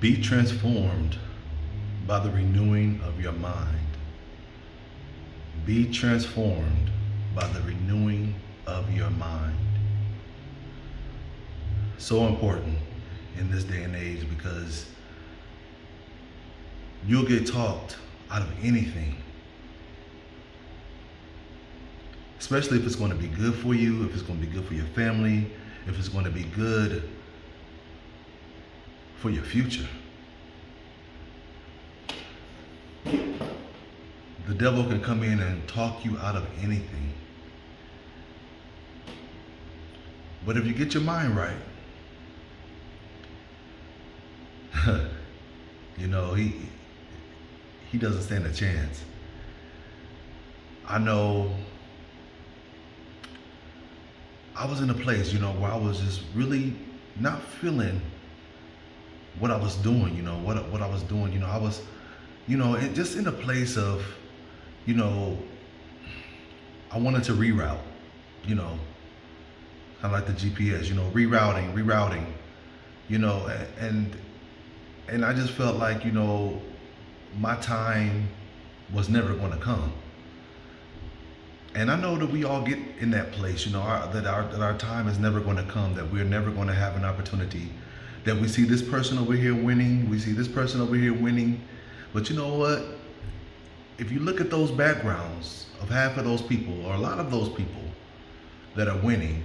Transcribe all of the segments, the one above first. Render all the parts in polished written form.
Be transformed by the renewing of your mind. Be transformed by the renewing of your mind. So important in this day and age because you'll get talked out of anything, especially if it's going to be good for you, if it's going to be good for your family, if it's going to be good for your future. The devil can come in and talk you out of anything. But if you get your mind right, he doesn't stand a chance. I know I was in a place, where I was just really not feeling what I was doing, what I was doing. I was, just in a place of, I wanted to reroute, kind of like the GPS, rerouting, and I just felt like, my time was never going to come. And I know that we all get in that place, that our time is never going to come, that we're never going to have an opportunity, that we see this person over here winning, we see this person over here winning. But you know what? If you look at those backgrounds of half of those people, or a lot of those people that are winning,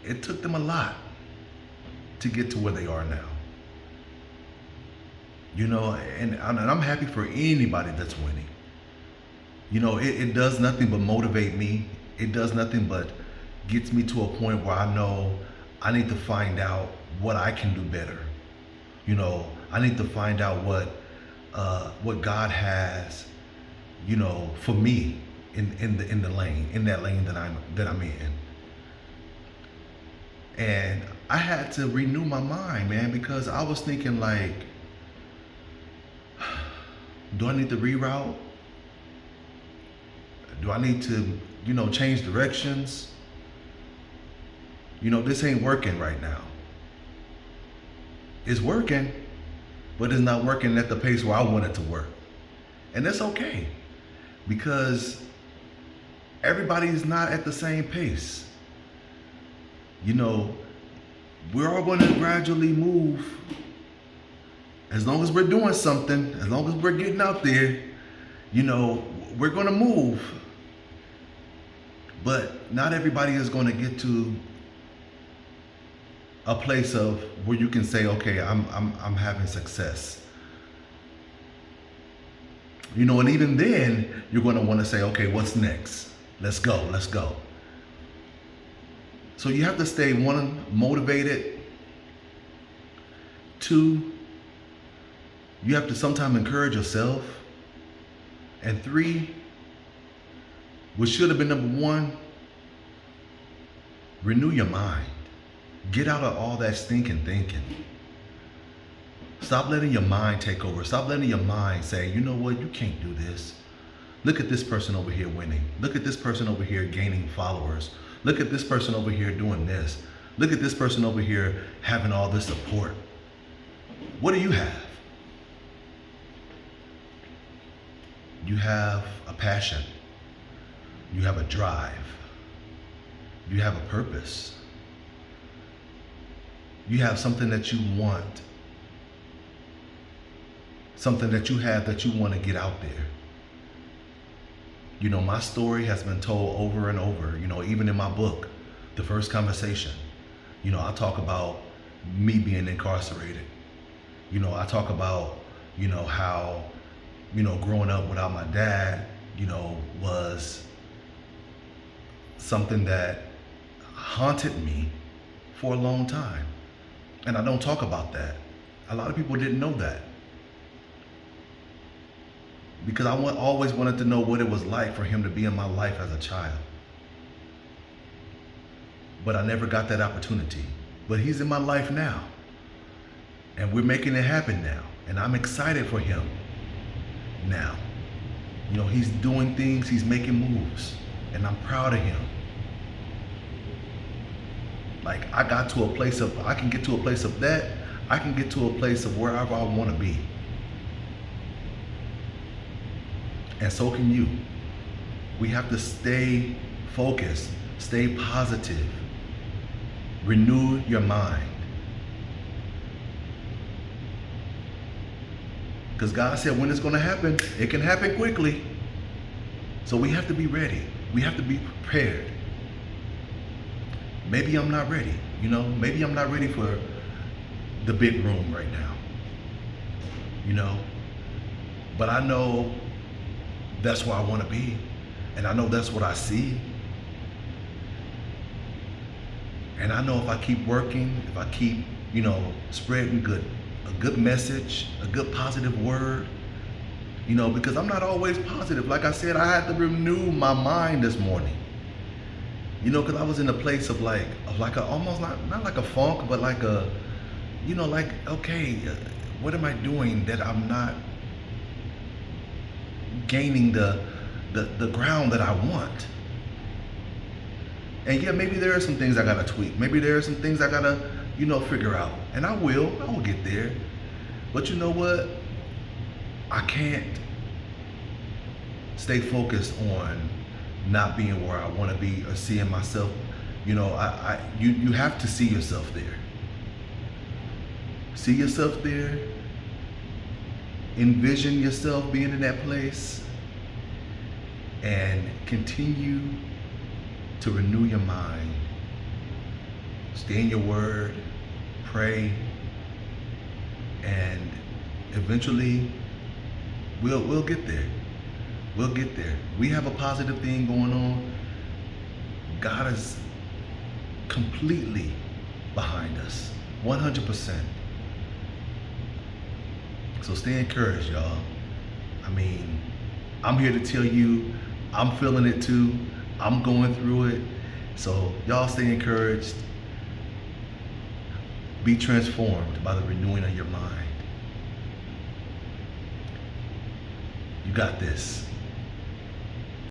it took them a lot to get to where they are now. And I'm happy for anybody that's winning. It does nothing but motivate me. It does nothing but gets me to a point where I know I need to find out what I can do better. I need to find out what God has, for me in that lane that I'm in. And I had to renew my mind, man, because I was thinking like, do I need to reroute? Do I need to, change directions? This ain't working right now. It's working, but it's not working at the pace where I want it to work. And that's okay, because everybody is not at the same pace. We're all going to gradually move. As long as we're doing something, as long as we're getting out there, we're going to move. But not everybody is going to get to a place of where you can say, okay, I'm having success. And even then, you're going to want to say, okay, what's next? Let's go. So you have to stay, one, motivated. Two, you have to sometimes encourage yourself. And three, which should have been number one, renew your mind. Get out of all that stinking thinking. Stop letting your mind take over. Stop letting your mind say, you know what, you can't do this. Look at this person over here winning. Look at this person over here gaining followers. Look at this person over here doing this. Look at this person over here having all this support. What do you have? You have a passion. You have a drive. You have a purpose. You have something that you want. Something that you have that you want to get out there. My story has been told over and over, even in my book, The First Conversation. I talk about me being incarcerated. I talk about, how, growing up without my dad, was something that haunted me for a long time. And I don't talk about that. A lot of people didn't know that. Because I always wanted to know what it was like for him to be in my life as a child. But I never got that opportunity. But he's in my life now. And we're making it happen now. And I'm excited for him now. He's doing things, he's making moves. And I'm proud of him. Like I can get to a place of that. I can get to a place of wherever I want to be. And so can you. We have to stay focused, stay positive, renew your mind. Because God said when it's going to happen, it can happen quickly. So we have to be ready. We have to be prepared. Maybe I'm not ready, maybe I'm not ready for the big room right now, but I know that's where I want to be. And I know that's what I see. And I know if I keep working, if I keep, spreading a good message, a good positive word, because I'm not always positive. Like I said, I had to renew my mind this morning. Because I was in a place of like a almost not like a funk, but like a, okay, what am I doing that I'm not gaining the ground that I want? And yeah, maybe there are some things I gotta tweak. Maybe there are some things I gotta, figure out. And I will get there. But you know what? I can't stay focused on not being where I want to be or seeing myself. You have to see yourself there. See yourself there. Envision yourself being in that place, and continue to renew your mind. Stay in your word, pray, and eventually we'll get there. We'll get there. We have a positive thing going on. God is completely behind us, 100%. So stay encouraged, y'all. I'm here to tell you, I'm feeling it too. I'm going through it. So y'all stay encouraged. Be transformed by the renewing of your mind. You got this.